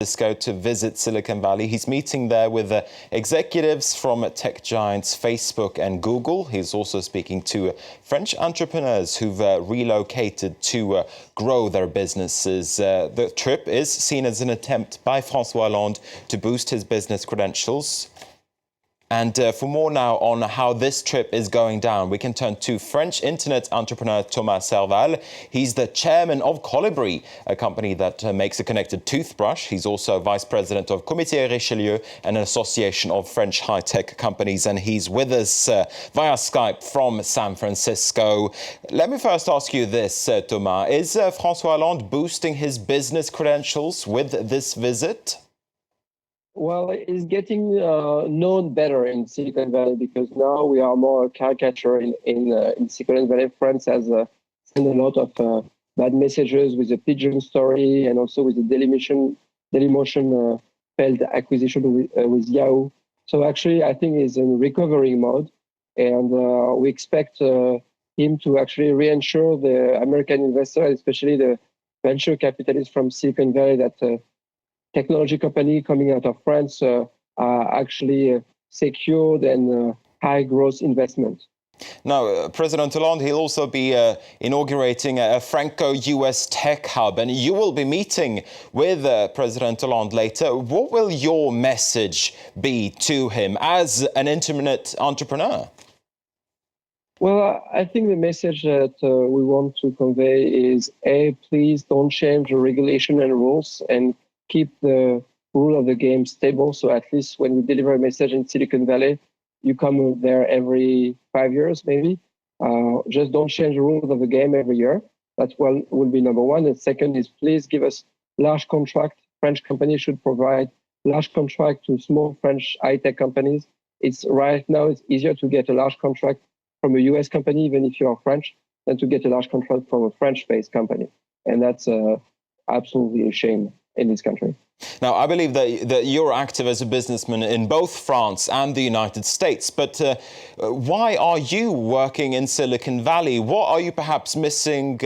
Francisco to visit Silicon Valley. He's meeting there with executives from tech giants Facebook and Google. He's also speaking to French entrepreneurs who've relocated to grow their businesses. The trip is seen as an attempt by François Hollande to boost his business credentials. And for more now on how this trip is going down, we can turn to French internet entrepreneur Thomas Serval. He's the chairman of Colibri, a company that makes a connected toothbrush. He's also vice president of Comité Richelieu, an association of French high-tech companies, and he's with us via Skype from San Francisco. Let me first ask you this, Thomas. Is François Hollande boosting his business credentials with this visit? Well, it's getting known better in Silicon Valley because now we are more caricature in Silicon Valley. France has sent a lot of bad messages with the pigeon story and also with the Dailymotion failed acquisition with Yahoo. So actually, I think he's in recovery mode, and we expect him to actually reassure the American investor, especially the venture capitalists from Silicon Valley, that technology company coming out of France are actually secured and high growth investment. Now, President Hollande, he'll also be inaugurating a Franco-US tech hub, and you will be meeting with President Hollande later. What will your message be to him as an internet entrepreneur? Well, I think the message that we want to convey is, A, please don't change the regulation and rules and keep the rule of the game stable. So at least when we deliver a message in Silicon Valley, you come there every 5 years, maybe. Just don't change the rules of the game every year. That will be number one. And second is, please give us large contract. French companies should provide large contract to small French high-tech companies. Right now, it's easier to get a large contract from a US company, even if you are French, than to get a large contract from a French-based company. And that's absolutely a shame in this country. Now, I believe that you're active as a businessman in both France and the United States, but why are you working in Silicon Valley? What are you perhaps missing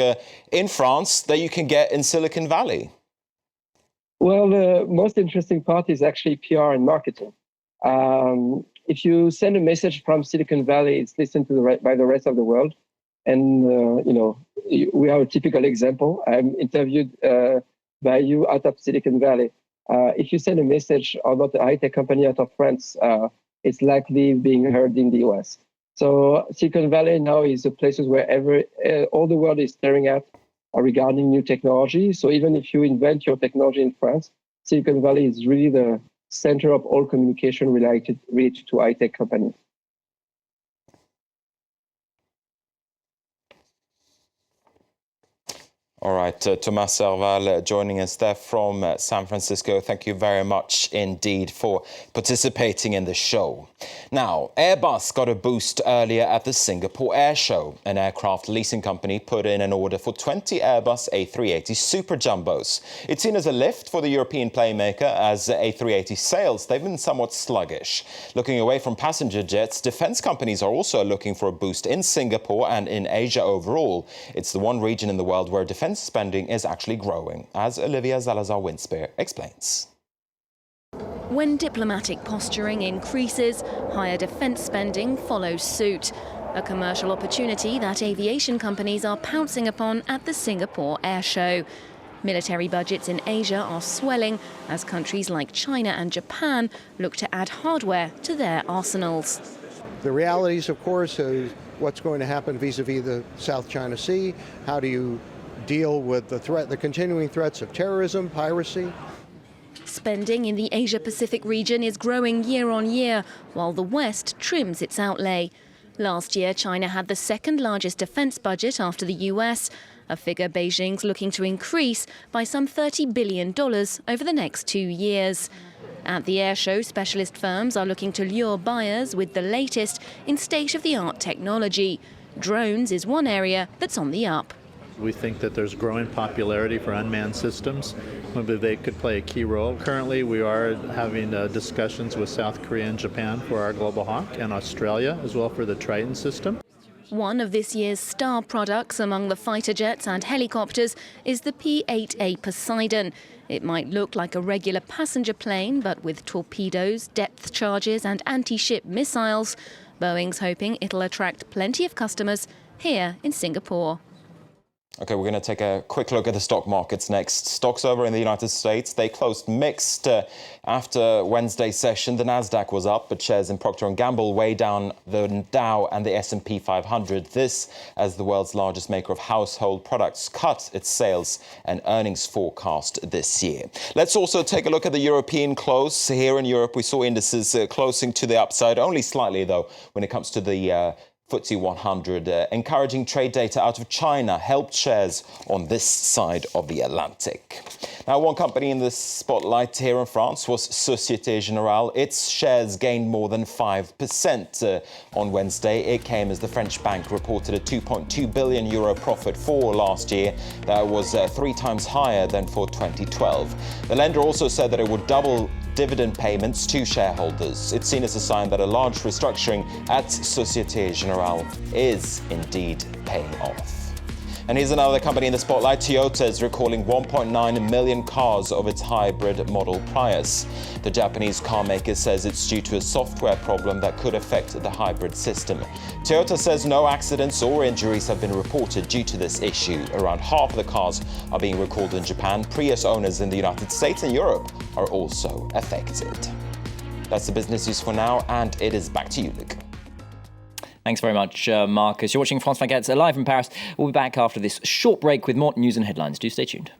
in France that you can get in Silicon Valley? Well, the most interesting part is actually PR and marketing. If you send a message from Silicon Valley, it's listened to by the rest of the world. And, we are a typical example. I'm interviewed by you out of Silicon Valley. If you send a message about a high-tech company out of France, it's likely being heard in the US. So Silicon Valley now is the places where all the world is staring at regarding new technology. So even if you invent your technology in France, Silicon Valley is really the center of all communication related to high-tech companies. All right, Thomas Serval joining us there from San Francisco. Thank you very much indeed for participating in the show. Now, Airbus got a boost earlier at the Singapore Air Show. An aircraft leasing company put in an order for 20 Airbus A380 Super Jumbos. It's seen as a lift for the European playmaker as A380 sales, they've been somewhat sluggish. Looking away from passenger jets, defense companies are also looking for a boost in Singapore and in Asia overall. It's the one region in the world where defense spending is actually growing, as Olivia Salazar-Winspear explains. When diplomatic posturing increases, higher defence spending follows suit. A commercial opportunity that aviation companies are pouncing upon at the Singapore Air Show. Military budgets in Asia are swelling as countries like China and Japan look to add hardware to their arsenals. The realities, of course, is what's going to happen vis-a-vis the South China Sea. How do you deal with the continuing threats of terrorism, piracy? Spending in the Asia-Pacific region is growing year on year, while the West trims its outlay. Last year, China had the second largest defense budget after the US, a figure Beijing's looking to increase by some $30 billion over the next 2 years. At the air show, specialist firms are looking to lure buyers with the latest in state-of-the-art technology. Drones is one area that's on the up. We think that there's growing popularity for unmanned systems. We believe they could play a key role. Currently, we are having discussions with South Korea and Japan for our Global Hawk, and Australia as well for the Triton system. One of this year's star products among the fighter jets and helicopters is the P-8A Poseidon. It might look like a regular passenger plane, but with torpedoes, depth charges and anti-ship missiles, Boeing's hoping it'll attract plenty of customers here in Singapore. OK, we're going to take a quick look at the stock markets next. Stocks over in the United States, they closed mixed after Wednesday's session. The Nasdaq was up, but shares in Procter & Gamble way down the Dow and the S&P 500. This as the world's largest maker of household products cut its sales and earnings forecast this year. Let's also take a look at the European close. Here in Europe, we saw indices closing to the upside, only slightly, though, when it comes to the FTSE 100. Encouraging trade data out of China helped shares on this side of the Atlantic. Now, one company in the spotlight here in France was Société Générale. Its shares gained more than 5% on Wednesday. It came as the French bank reported a 2.2 billion euro profit for last year. That was 3 times higher than for 2012. The lender also said that it would double dividend payments to shareholders. It's seen as a sign that a large restructuring at Société Générale is indeed paying off. And here's another company in the spotlight. Toyota is recalling 1.9 million cars of its hybrid model Prius. The Japanese car maker says it's due to a software problem that could affect the hybrid system. Toyota says no accidents or injuries have been reported due to this issue. Around half of the cars are being recalled in Japan. Prius owners in the United States and Europe are also affected. That's the business news for now, and it is back to you, Luke. Thanks very much, Marcus. You're watching France 24 live from Paris. We'll be back after this short break with more news and headlines. Do stay tuned.